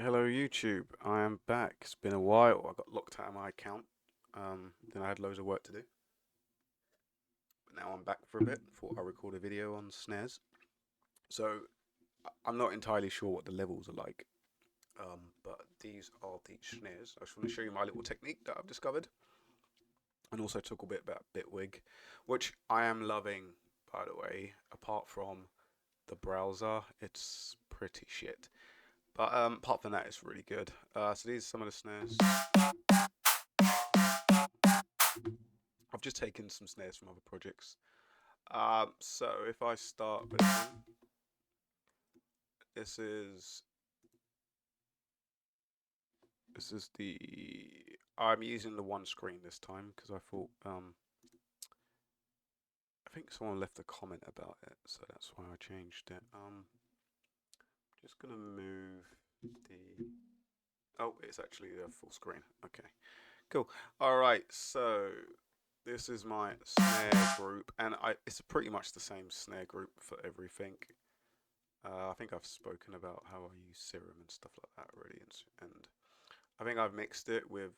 Hello YouTube, I am back. It's been a while. I got locked out of my account. Then I had loads of work to do. But now I'm back for a bit. Thought I'd record a video on snares. So I'm not entirely sure what the levels are like. But these are the snares. I just want to show you my little technique that I've discovered. And also talk a bit about bitwig, which I am loving, by the way. Apart from the browser, it's pretty shit. But apart from that, it's really good. So these are some of the snares. I've just taken some snares from other projects. So if I start with this one, this is this is the I'm using the one screen this time because I thought I think someone left a comment about it, so that's why I changed it. Just gonna move the it's actually a full screen. Okay, cool. All right, so this is my snare group, and it's pretty much the same snare group for everything. I think I've spoken about how I use serum and stuff like that already, and I think I've mixed it with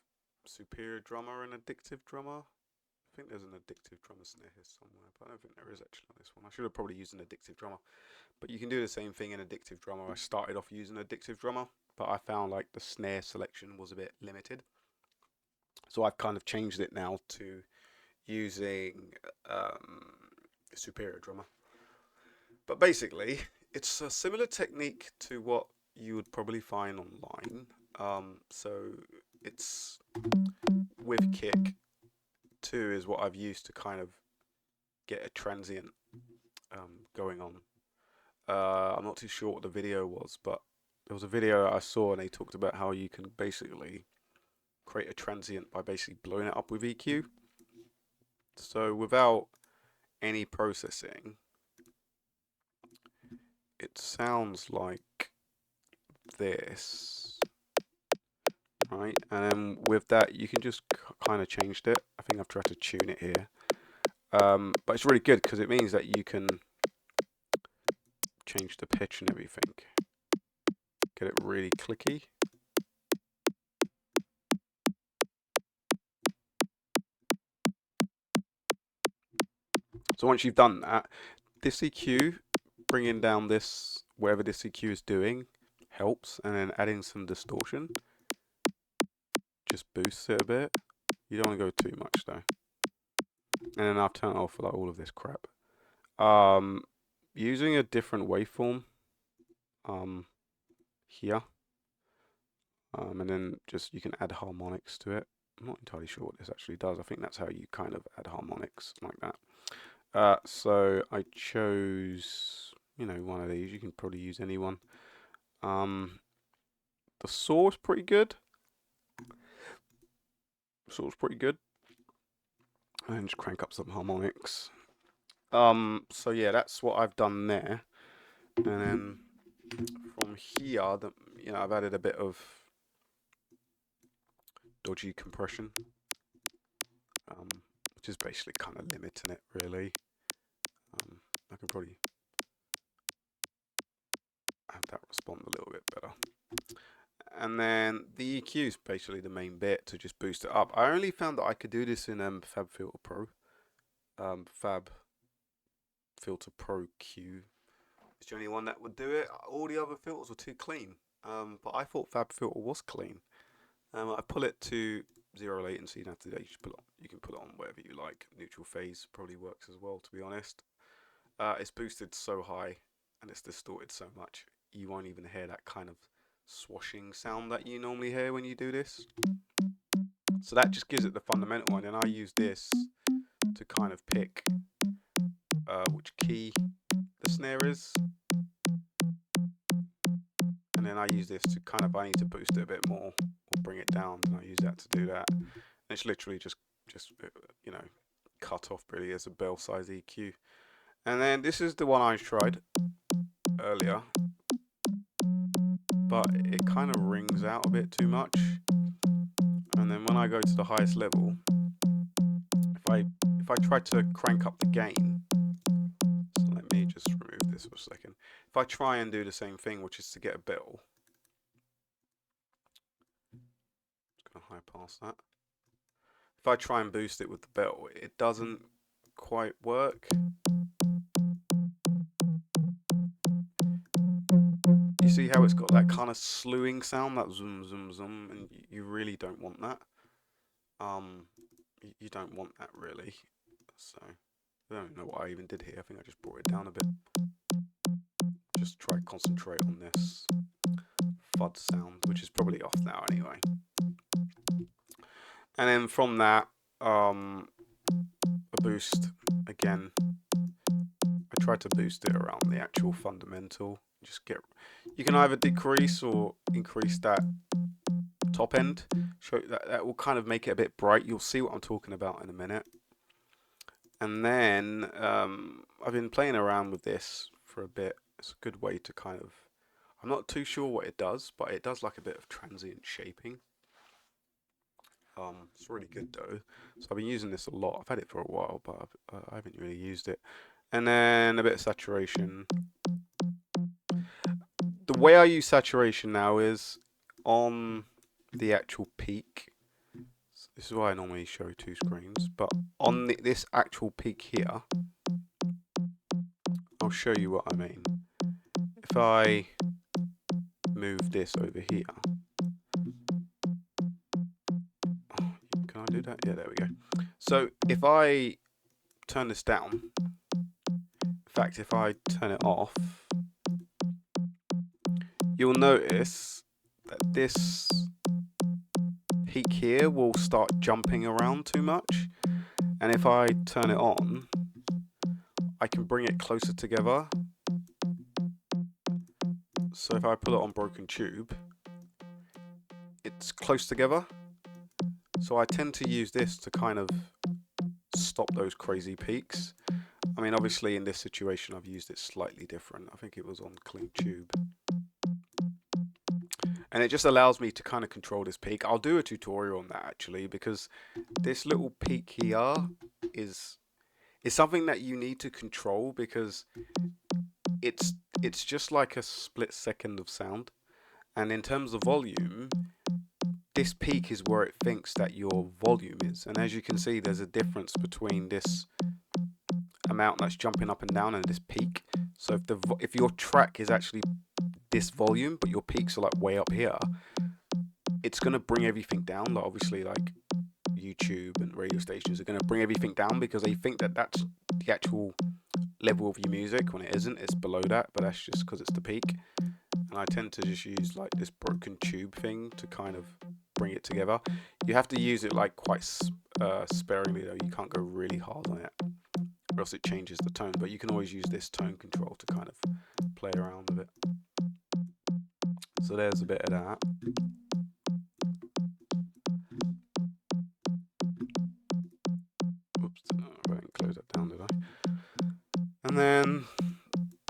Superior Drummer and Addictive Drummer. I think there's an Addictive Drummer snare here somewhere, but I don't think there is actually on this one. I should have probably used an Addictive Drummer, but you can do the same thing in Addictive Drummer. I started off using Addictive Drummer, but I found like the snare selection was a bit limited, so I've kind of changed it now to using um, Superior Drummer. But basically, it's a similar technique to what you would probably find online. So it's with kick. Two is what I've used to kind of get a transient going on. I'm not too sure what the video was, but there was a video I saw and they talked about how you can basically create a transient by basically blowing it up with EQ. So without any processing, it sounds like this, right? And then with that, you can just kind of change it. I think I've tried to tune it here. But it's really good because it means that you can change the pitch and everything. Get it really clicky. So once you've done that, this EQ, bringing down this, whatever this EQ is doing, helps. And then adding some distortion just boosts it a bit. You don't want to go too much though. And then I'll turn off like all of this crap. Using a different waveform here. And then just you can add harmonics to it. I'm not entirely sure what this actually does. I think that's how you kind of add harmonics like that. So I chose, one of these. You can probably use any one. The saw's pretty good. And just crank up some harmonics. So yeah, that's what I've done there. And then from here, I've added a bit of dodgy compression, which is basically kind of limiting it really. I can probably have that respond a little bit better. And then the EQ is basically the main bit to just boost it up. I only found that I could do this in FabFilter Pro. FabFilter Pro Q is the only one that would do it. All the other filters were too clean. But I thought FabFilter was clean. I pull it to 0 latency. Now today you can put it on whatever you like. Neutral phase probably works as well, to be honest. It's boosted so high and it's distorted so much you won't even hear that kind of swashing sound that you normally hear when you do this. So that just gives it the fundamental one, and I use this to kind of pick which key the snare is, and then I use this to kind of, I need to boost it a bit more or bring it down, and I use that to do that. And it's literally just cut off really as a bell size EQ. And then this is the one I tried earlier, but it kind of rings out a bit too much. And then when I go to the highest level, if I try to crank up the gain, so let me just remove this for a second. If I try and do the same thing, which is to get a bell, past that. If I try and boost it with the bell, it doesn't quite work. You see how it's got that kind of slewing sound, that zoom, zoom, zoom, and you really don't want that. You don't want that really. So I don't know what I even did here. I think I just brought it down a bit. Just try to concentrate on this FUD sound, which is probably off now anyway. And then from that, a boost again. I tried to boost it around the actual fundamental. You can either decrease or increase that top end. That will kind of make it a bit bright. You'll see what I'm talking about in a minute. And then I've been playing around with this for a bit. It's a good way to kind of, I'm not too sure what it does, but it does like a bit of transient shaping. It's really good though. So I've been using this a lot. I've had it for a while, but I haven't really used it. And then a bit of saturation. The way I use saturation now is on the actual peak. This is why I normally show two screens, but on this actual peak here, I'll show you what I mean. If I move this over here, can I do that? Yeah, there we go. So if I turn this down, in fact, if I turn it off, you'll notice that this peak here will start jumping around too much. And if I turn it on, I can bring it closer together. So if I put it on broken tube, it's close together. So I tend to use this to kind of stop those crazy peaks. I mean, obviously in this situation, I've used it slightly different. I think it was on clean tube. And it just allows me to kind of control this peak. I'll do a tutorial on that actually, because this little peak here is something that you need to control, because it's just like a split second of sound. And in terms of volume, this peak is where it thinks that your volume is. And as you can see, there's a difference between this amount that's jumping up and down and this peak. So if your track is actually this volume, but your peaks are like way up here, it's going to bring everything down. Like obviously, like YouTube and radio stations are going to bring everything down because they think that that's the actual level of your music, when it isn't. It's below that, but that's just because it's the peak. And I tend to just use like this broken tube thing to kind of bring it together. You have to use it like quite sparingly though. You can't go really hard on it, or else it changes the tone. But you can always use this tone control to kind of play around with it. So there's a bit of that. Oops, I didn't close that down, did I? And then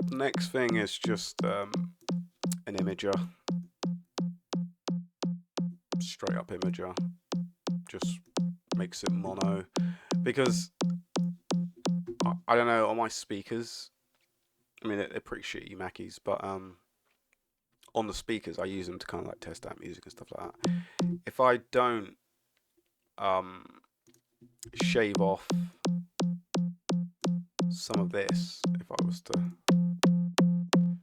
the next thing is just an imager. Straight up imager. Just makes it mono. Because, I don't know, on my speakers, I mean, they're pretty shitty Mackies, but on the speakers, I use them to kind of like test out music and stuff like that. If I don't shave off some of this, if I was to,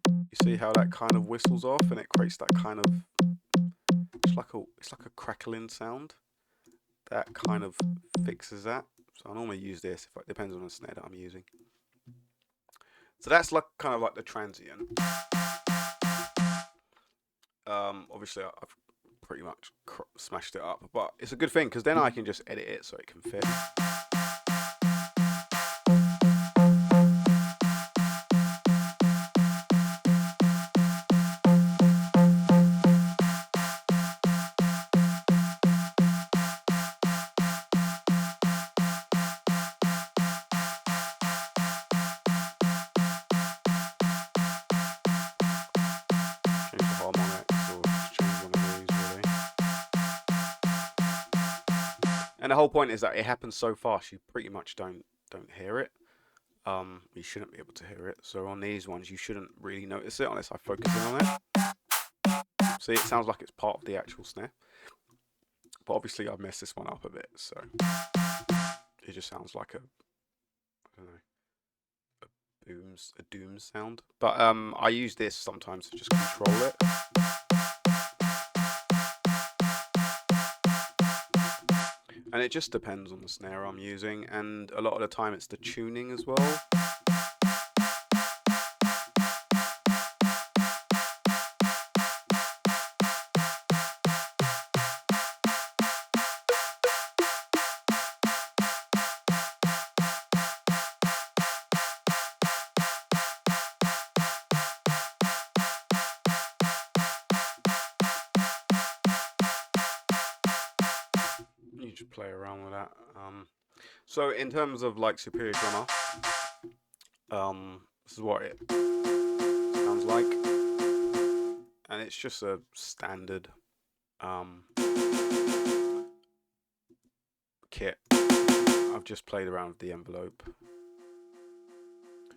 you see how that kind of whistles off and it creates that kind of, it's like a crackling sound. That kind of fixes that. So I normally use this, if it depends on the snare that I'm using. So that's like kind of like the transient. Obviously I've pretty much smashed it up, but it's a good thing because then I can just edit it so it can fit. And the whole point is that it happens so fast, you pretty much don't hear it. You shouldn't be able to hear it. So on these ones, you shouldn't really notice it unless I focus in on it. See, it sounds like it's part of the actual snare. But obviously I've messed this one up a bit, so it just sounds like a, I don't know, a doom sound. But I use this sometimes to just control it. And it just depends on the snare I'm using, and a lot of the time it's the tuning as well. You just play around with that. So in terms of like Superior Drummer, this is what it sounds like, and it's just a standard kit. I've just played around with the envelope.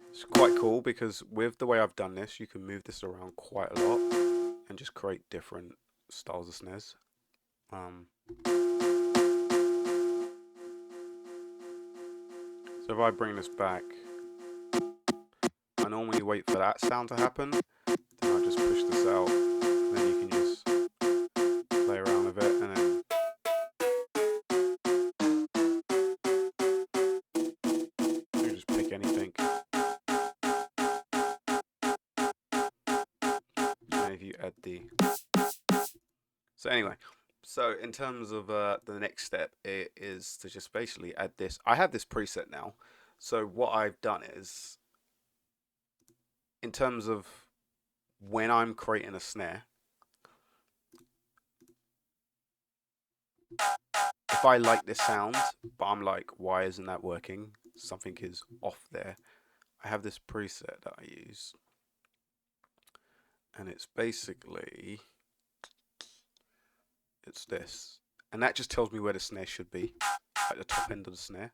It's quite cool because with the way I've done this, you can move this around quite a lot and just create different styles of snares. So if I bring this back, I normally wait for that sound to happen, then I just push this out, and then you can just play around with it, and then you just pick anything. And if you add the... So anyway, so in terms of the next step, it is to just basically add this. I have this preset now, so what I've done is, in terms of when I'm creating a snare, if I like this sound, but I'm like, why isn't that working? Something is off there. I have this preset that I use, and it's basically, it's this. And that just tells me where the snare should be, like the top end of the snare,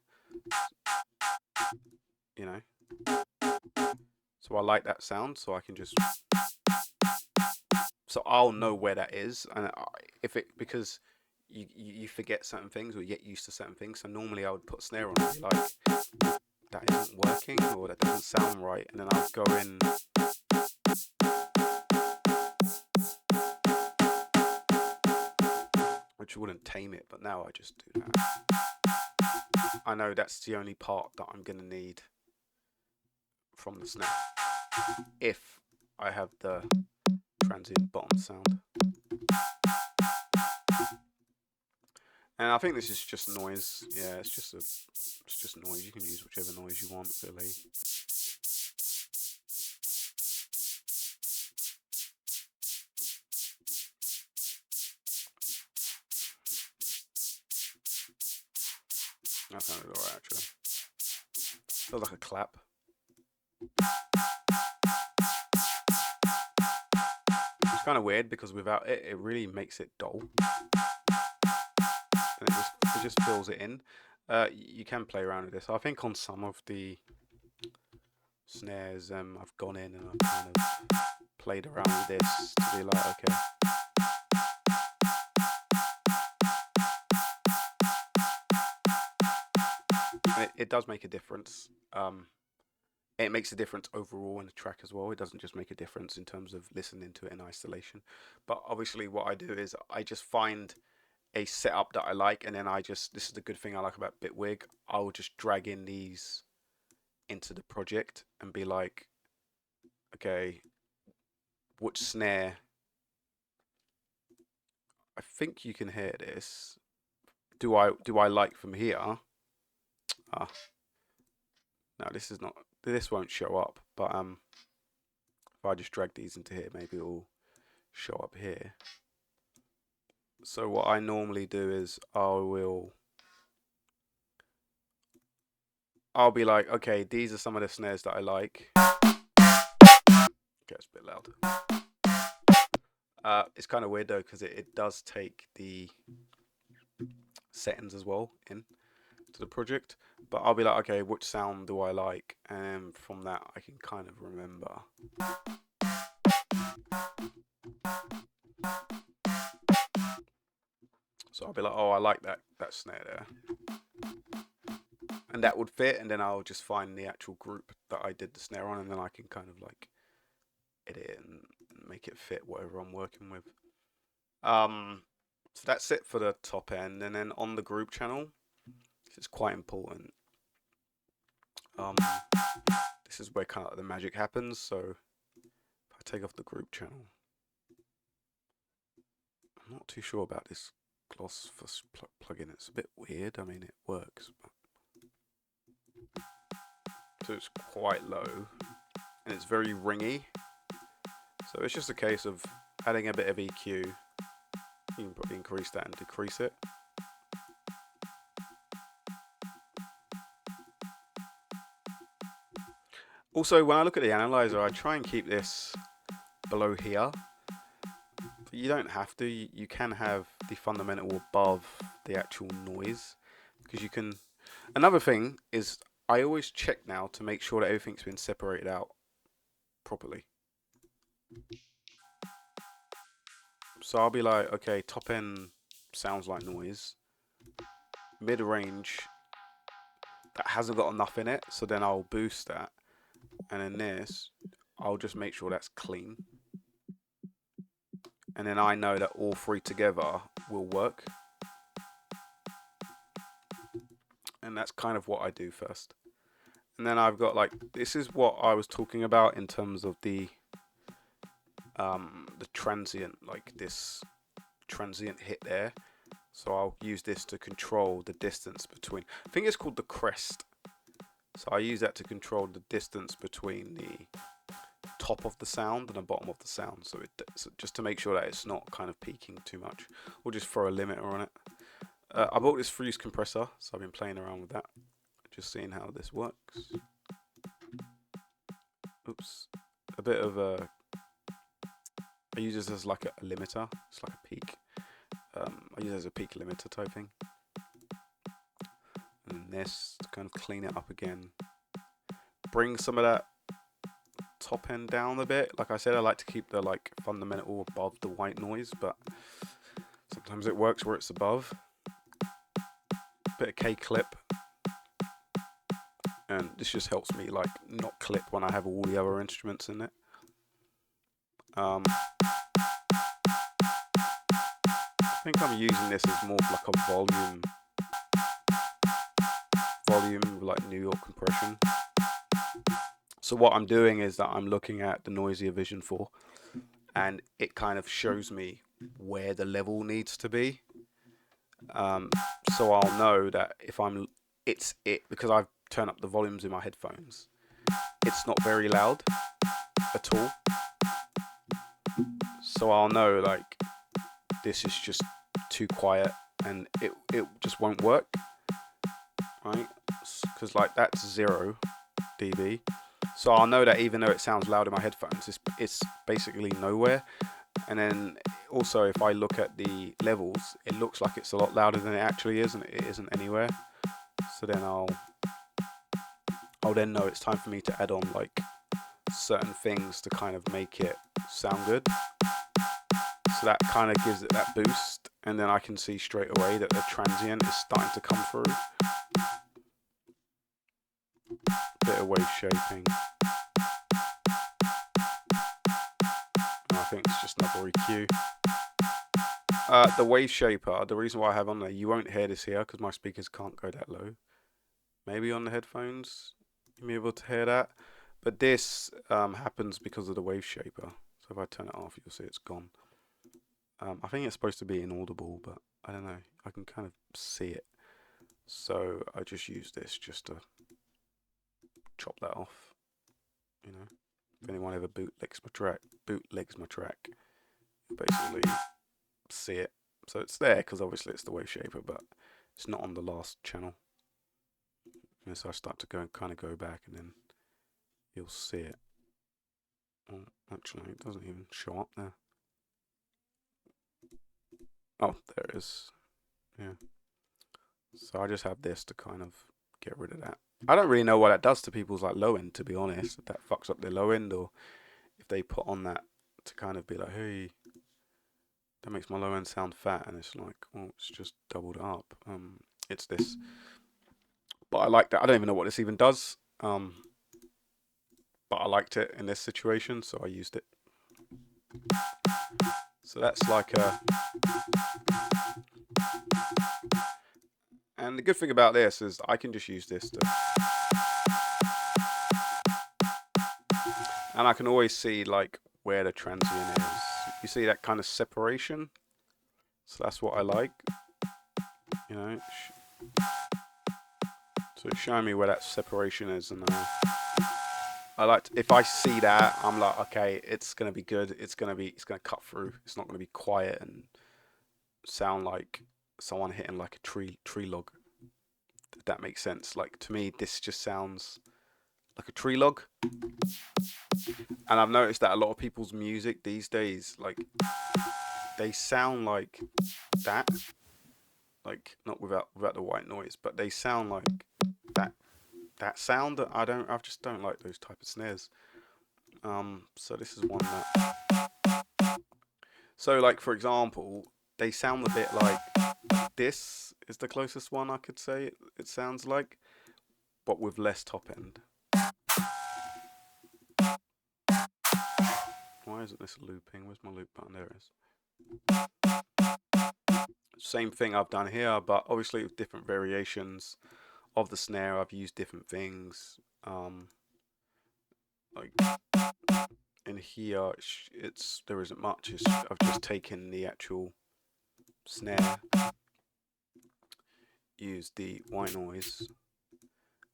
you know. So I like that sound, so I can just, so I'll know where that is, and if it, because you forget certain things or you get used to certain things. So normally I would put snare on and be like, that isn't working, or that doesn't sound right, and then I'll go in which wouldn't tame it, but now I just do that. I know that's the only part that I'm gonna need from the snare if I have the transient bottom sound. And I think this is just noise. Yeah, it's just noise. You can use whichever noise you want, really. That sounded alright, actually. Feels like a clap. It's kind of weird because without it, it really makes it dull. And it just fills it in. You can play around with this. I think on some of the snares, I've gone in and I've kind of played around with this to be like, okay. It does make a difference. It makes a difference overall in the track as well. It doesn't just make a difference in terms of listening to it in isolation. But obviously what I do is I just find a setup that I like, and then this is the good thing I like about Bitwig, I will just drag in these into the project and be like, okay, which snare, I think you can hear this, do I like from here? No, this is not, this won't show up, but if I just drag these into here, maybe it will show up here. So what I normally do is I'll be like, okay, these are some of the snares that I like. Okay, it's a bit loud. It's kind of weird though, because it does take the settings as well in to the project. But I'll be like, okay, which sound do I like? And from that, I can kind of remember. So So I'll be like, oh, I like that snare there. And that would fit, and then I'll just find the actual group that I did the snare on, and then I can kind of like edit it and make it fit whatever I'm working with. So that's it for the top end, and then on the group channel, it's quite important. This is where kind of the magic happens. So if I take off the group channel, I'm not too sure about this gloss for plugin. It's a bit weird. I mean, it works, but so it's quite low and it's very ringy. So it's just a case of adding a bit of EQ. You can probably increase that and decrease it. Also, when I look at the analyzer, I try and keep this below here. But you don't have to. You can have the fundamental above the actual noise, because you can. Another thing is I always check now to make sure that everything's been separated out properly. So I'll be like, okay, top end sounds like noise. Mid range, that hasn't got enough in it, so then I'll boost that. And in this, I'll just make sure that's clean. And then I know that all three together will work. And that's kind of what I do first. And then I've got like, this is what I was talking about in terms of the transient, like this transient hit there. So I'll use this to control the distance between, I think it's called the crest. So I use that to control the distance between the top of the sound and the bottom of the sound. So just to make sure that it's not kind of peaking too much. We'll just throw a limiter on it. I bought this Fuse compressor, so I've been playing around with that. Just seeing how this works. Oops. A bit of a... I use this as like a limiter. It's like a peak. I use it as a peak limiter type thing. And this to kind of clean it up again. Bring some of that top end down a bit. Like I said, I like to keep the like fundamental above the white noise, but sometimes it works where it's above. Bit of K clip. And this just helps me like not clip when I have all the other instruments in it. I think I'm using this as more like a volume like New York compression. So what I'm doing is that I'm looking at the Noisier Vision 4, and it kind of shows me where the level needs to be. So I'll know that if because I've turned up the volumes in my headphones, it's not very loud at all. So I'll know like this is just too quiet and it just won't work, right? Because like that's 0 dB. So I'll know that even though it sounds loud in my headphones, it's basically nowhere. And then also if I look at the levels, it looks like it's a lot louder than it actually is, and it isn't anywhere. So then I'll then know it's time for me to add on like certain things to kind of make it sound good. So that kind of gives it that boost, and then I can see straight away that the transient is starting to come through. Bit of wave shaping. I think it's just another EQ. The wave shaper, the reason why I have on there, you won't hear this here because my speakers can't go that low. Maybe on the headphones you'll be able to hear that. But this happens because of the wave shaper. So if I turn it off, you'll see it's gone. I think it's supposed to be inaudible, but I don't know. I can kind of see it. So I just use this just to chop that off. You know, if anyone ever bootlegs my track, basically see it. So it's there because obviously it's the wave shaper, but it's not on the last channel. And so I start to kind of go back, and then you'll see it. Oh, actually, it doesn't even show up there. Oh, there it is. Yeah. So I just have this to kind of get rid of that. I don't really know what that does to people's like low end, to be honest. If that fucks up their low end, or if they put on that to kind of be like, hey. that makes my low end sound fat, and it's like, well, it's just doubled up. It's this, but I like that. I don't even know what this even does. But I liked it in this situation, so I used it. So that's like a, and the good thing about this is I can just use this to, and I can always see like where the transient is. You see that kind of separation? So that's what I like, you know. So it's showing me where that separation is, and I like to, if I see that, I'm like, okay, it's gonna be good. It's gonna cut through. It's not gonna be quiet and sound like someone hitting like a tree log. If that makes sense. Like to me, this just sounds like a tree log. And I've noticed that a lot of people's music these days, like they sound like that, like not without the white noise, but they sound like that sound that I just don't like those type of snares. So this is one that, so like for example, they sound a bit like this is the closest one I could say it sounds like, but with less top end. Why isn't this looping? Where's my loop button? There it is. Same thing I've done here, but obviously with different variations of the snare. I've used different things. Like in here, there isn't much. I've just taken the actual snare, used the white noise,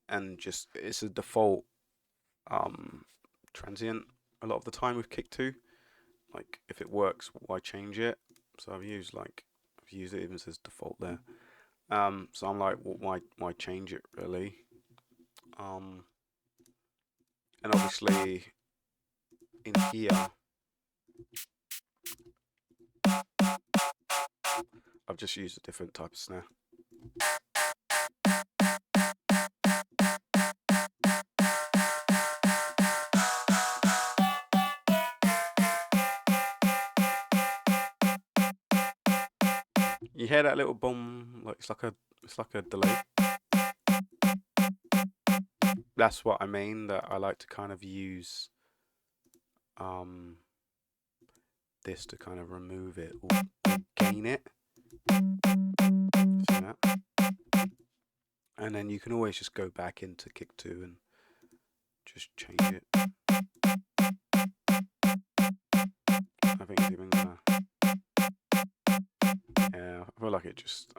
and just it's a default transient a lot of the time with kick 2. Like if it works, why change it? So I've used it even says default there. So I'm like, well, why change it really? And obviously in here, I've just used a different type of snare. You hear that little boom? Like it's like a delay. That's what I mean. That I like to kind of use this to kind of remove it or gain it. See that? And then you can always just go back into kick 2 and just change it. I think it's even gonna. Yeah, I feel like I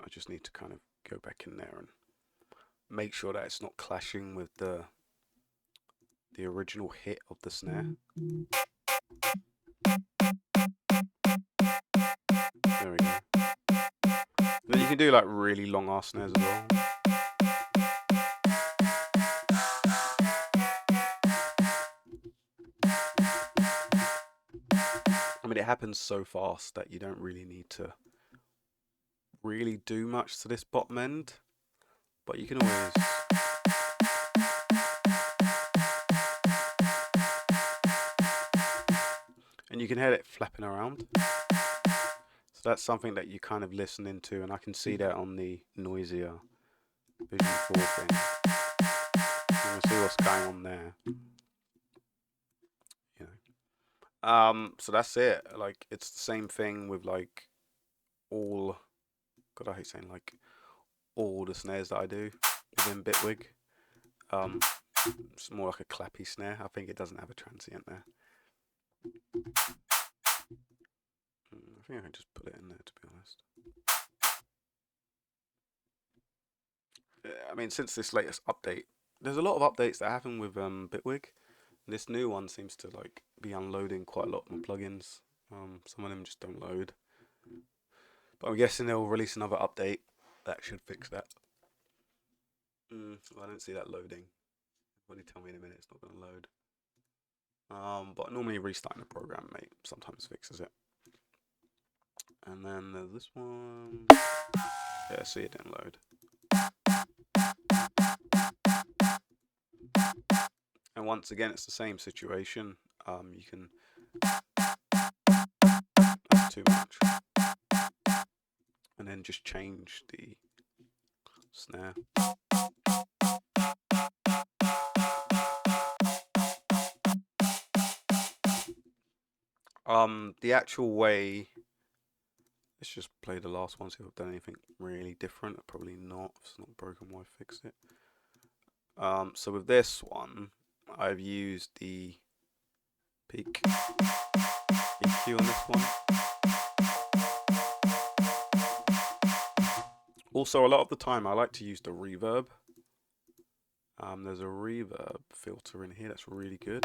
just need to kind of go back in there and make sure that it's not clashing with the original hit of the snare. There we go. And then you can do like really long ass snares as well. I mean, it happens so fast that you don't really need to really do much to this bottom end, but you can always. And you can hear it flapping around. So that's something that you kind of listen into, and I can see that on the noisier Vision 4 thing. You can see what's going on there. You know. So that's it. Like it's the same thing with like all. God, I hate saying like all the snares that I do within bitwig. It's more like a clappy snare. I think it doesn't have a transient there. I think I can just put it in there, to be honest. I mean, since this latest update, there's a lot of updates that happen with bitwig. This new one seems to like be unloading quite a lot of plugins. Some of them just don't load. But I'm guessing they'll release another update that should fix that. Well, I don't see that loading. Probably tell me in a minute it's not going to load. But normally restarting the program, mate, sometimes fixes it. And then there's this one. Yeah, see, it didn't load. And once again, it's the same situation. You can too much. And then just change the snare. The actual way, let's just play the last one, see if I've done anything really different. Probably not. If it's not broken, why fix it? So with this one, I've used the peak EQ on this one. Also, a lot of the time I like to use the reverb. There's a reverb filter in here that's really good.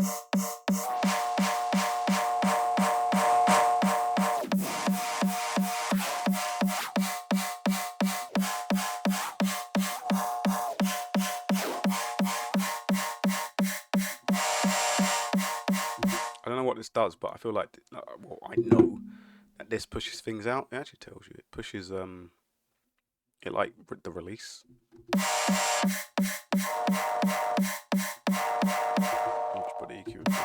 I don't know what this does, but I feel like, well, I know that this pushes things out. It actually tells you. It pushes, it like the release. I'll just put the EQ in there.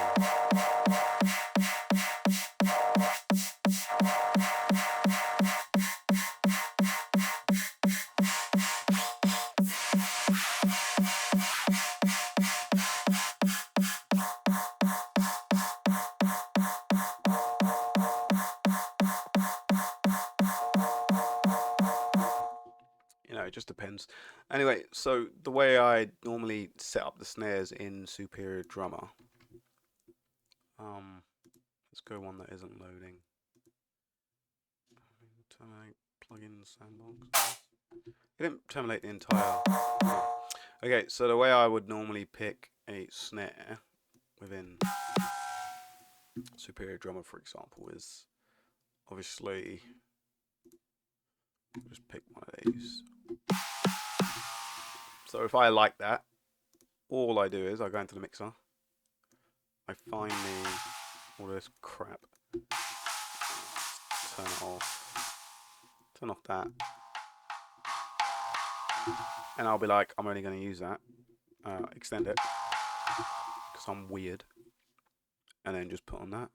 It just depends. Anyway, so the way I normally set up the snares in Superior Drummer, let's go one that isn't loading. Terminate plugin sandbox. It didn't terminate the entire. Okay, so the way I would normally pick a snare within Superior Drummer, for example, is obviously just pick one of these. So if I like that, all I do is I go into the mixer, I find all this crap, turn it off, turn off that, and I'll be like, I'm only going to use that, extend it, because I'm weird, and then just put on that.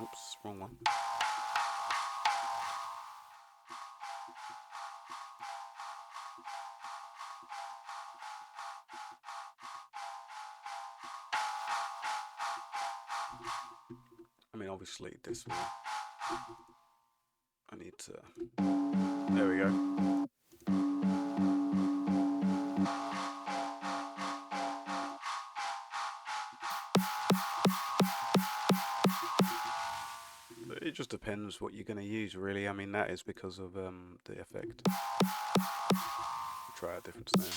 Oops, wrong one. I mean, obviously this one, I need to, there we go. It just depends what you're going to use, really. I mean, that is because of the effect. Try a different snare.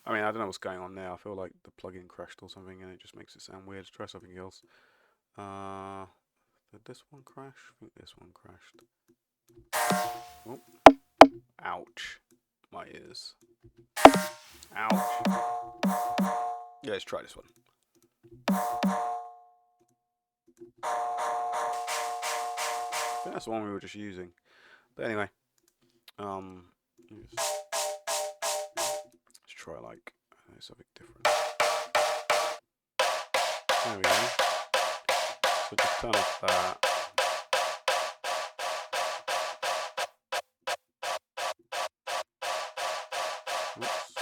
I mean, I don't know what's going on now. I feel like the plugin crashed or something, and it just makes it sound weird. Let's try something else. Did this one crash? I think this one crashed. Oh. Ouch. My ears. Ouch. Yeah, let's try this one. I think that's the one we were just using. But anyway, let's try like something different. There we go. So just turn off that. Oops.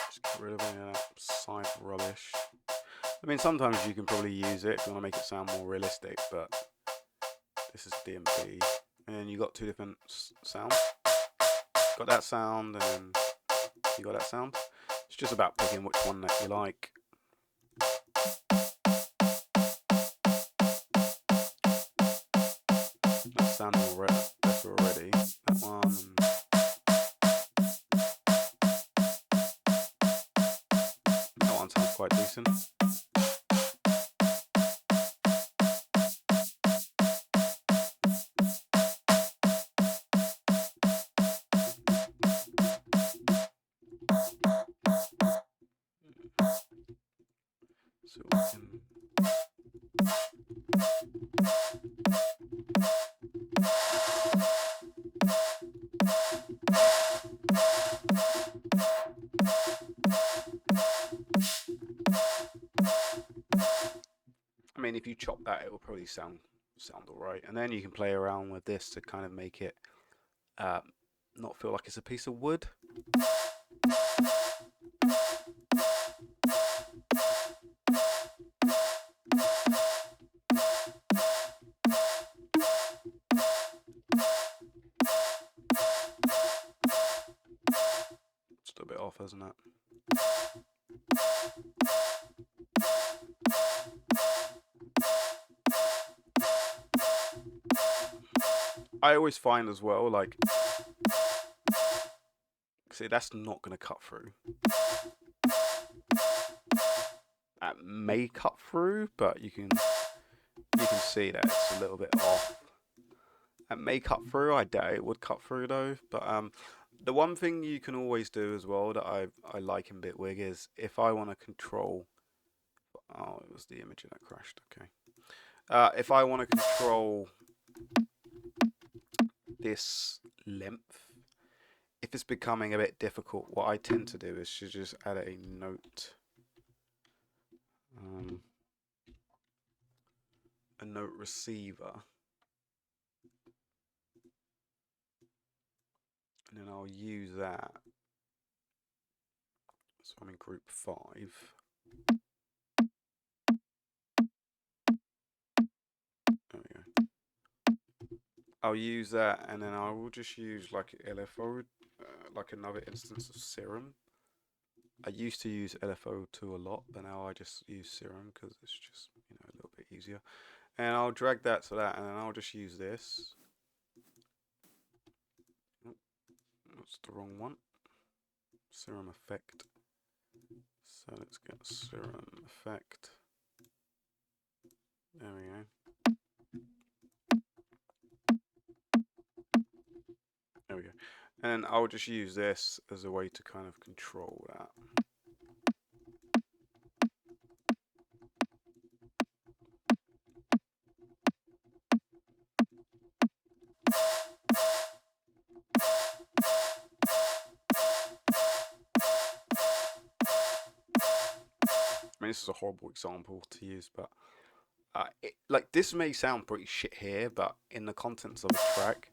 Just get rid of any of that side rubbish. I mean, sometimes you can probably use it if you want to make it sound more realistic, but this is DMP. And then you got two different sounds. Got that sound, and then you got that sound. It's just about picking which one that you like. That sounded better already. That one. That one sounds quite decent. So we can mean, if you chop that, it will probably sound alright. And then you can play around with this to kind of make it not feel like it's a piece of wood. Just a bit off, isn't it? I always find as well, like, see, that's not going to cut through. That may cut through, but you can see that it's a little bit off. That may cut through. I doubt it would cut through though. But the one thing you can always do as well that I like in bitwig is if I want to control. Oh, it was the image that crashed. Okay. If I want to control this length, if it's becoming a bit difficult, what I tend to do is to just add a note. A note receiver. And then I'll use that. So I'm in group 5. There we go. I'll use that, and then I will just use like LFO, like another instance of Serum. I used to use LFO2 a lot, but now I just use Serum because it's just, you know, a little bit easier. And I'll drag that to that, and then I'll just use this. Oh, that's the wrong one. Serum effect. So let's get Serum effect. There we go. There we go. And I'll just use this as a way to kind of control that. I mean, this is a horrible example to use, but like this may sound pretty shit here, but in the contents of a track,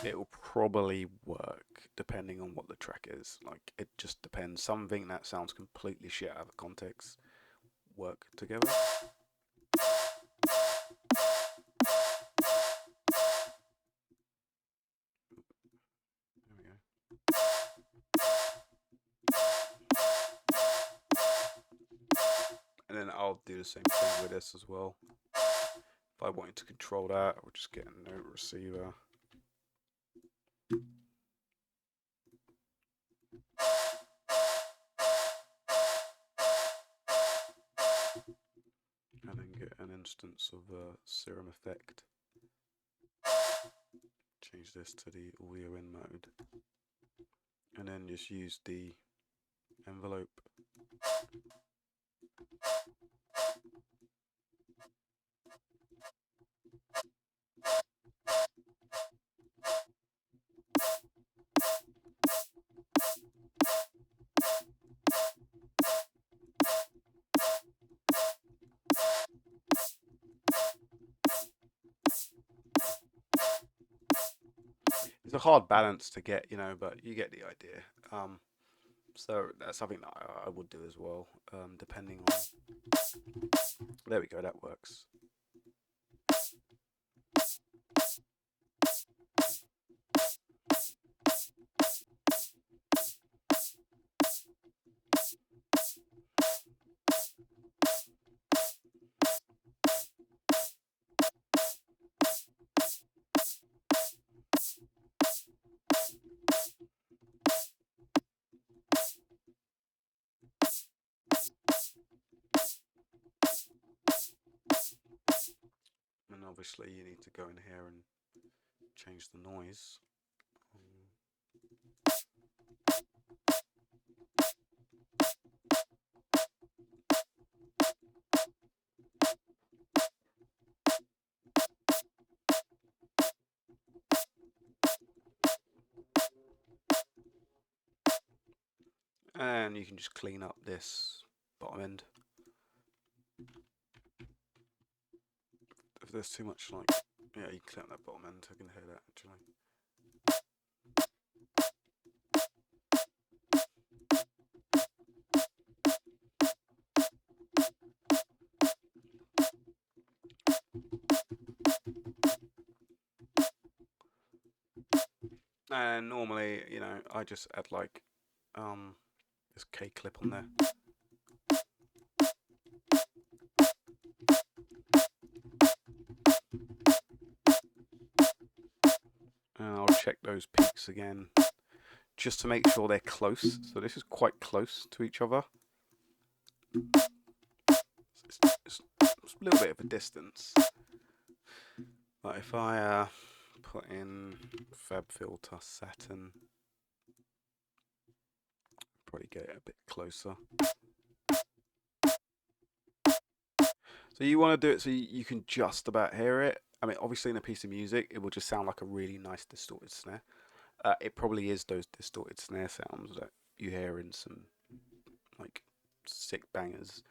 it will probably work depending on what the track is. Like, it just depends. Something that sounds completely shit out of context work together. There we go. And then I'll do the same thing with this as well. If I wanted to control that, I'll just get a note receiver. And then get an instance of Serum effect. Change this to the audio in mode. And then just use the envelope. It's a hard balance to get, you know, but you get the idea. So that's something that I would do as well, depending on. There we go, that works. And obviously you need to go in here and change the noise. And you can just clean up this bottom end. there's too much like, yeah, you clip that bottom end, I can hear that actually. And normally, you know, I just add like this K clip on there. And I'll check those peaks again, just to make sure they're close. So this is quite close to each other. It's a little bit of a distance. But if I put in Fab Filter Saturn, probably get it a bit closer. So you want to do it so you can just about hear it. I mean, obviously in a piece of music, it will just sound like a really nice distorted snare. It probably is those distorted snare sounds that you hear in some like sick bangers.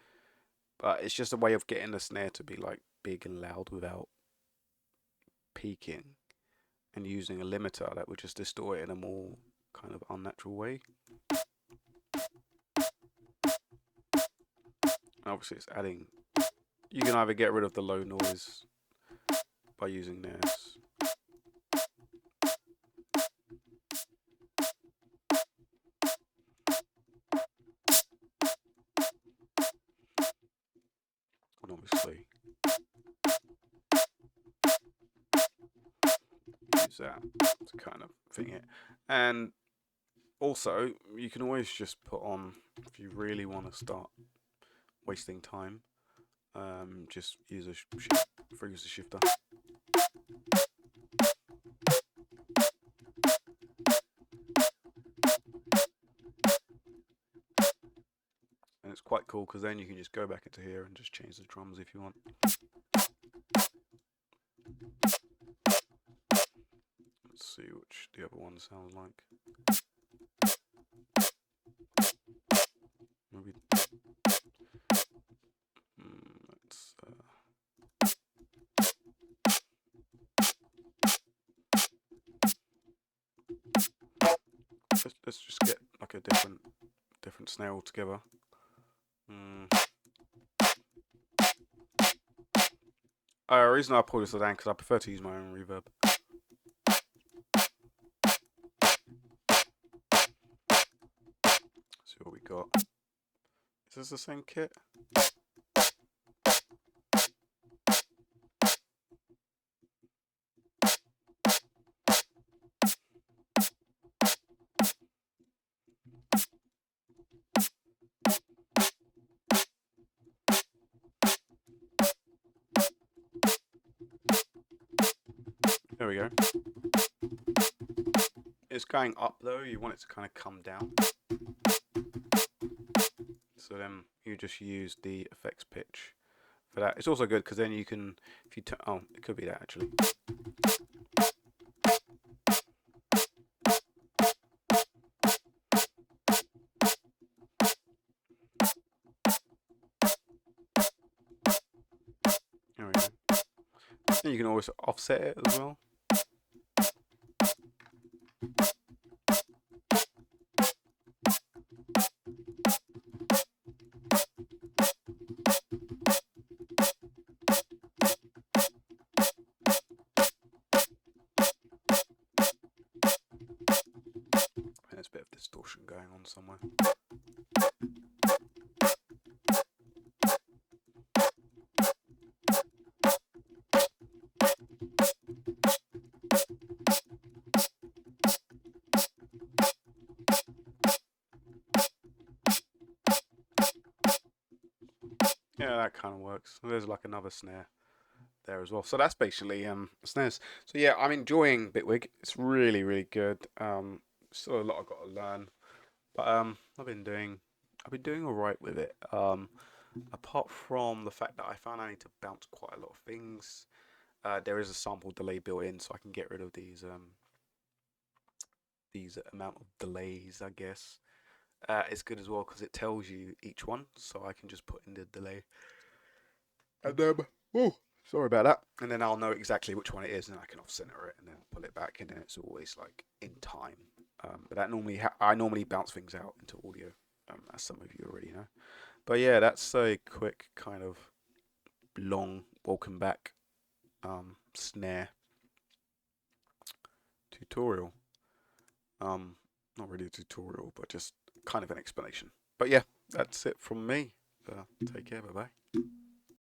But it's just a way of getting the snare to be like big and loud without peaking, and using a limiter that would just distort it in a more kind of unnatural way. Obviously it's adding, you can either get rid of the low noise by using this, and obviously use that to kind of thing it. And also you can always just put on, if you really want to start wasting time, just use a frequency shifter. And it's quite cool because then you can just go back into here and just change the drums if you want. Let's see which the other one sounds like. Maybe let's just get like a different snare altogether. The reason I pulled this down because I prefer to use my own reverb. See what we got. Is this the same kit? There we go. It's going up though, you want it to kind of come down. So then you just use the effects pitch for that. It's also good because then you can, if you turn, oh, it could be that actually. There we go. And you can always offset it as well. And there's a bit of distortion going on somewhere. Yeah, that kind of works. There's like another snare there as well. So that's basically snares. So yeah, I'm enjoying Bitwig. It's really good. Still a lot I've got to learn, but I've been doing all right with it. Apart from the fact that I found I need to bounce quite a lot of things. There is a sample delay built in, so I can get rid of these amount of delays, I guess. It's good as well because it tells you each one, so I can just put in the delay. And Sorry about that. And then I'll know exactly which one it is, and I can off center it and then pull it back, and then it's always like in time. But that normally I normally bounce things out into audio, as some of you already know. But yeah, that's a quick kind of long welcome back snare tutorial. Not really a tutorial, but just kind of an explanation. But yeah, that's it from me. Take care. Bye bye.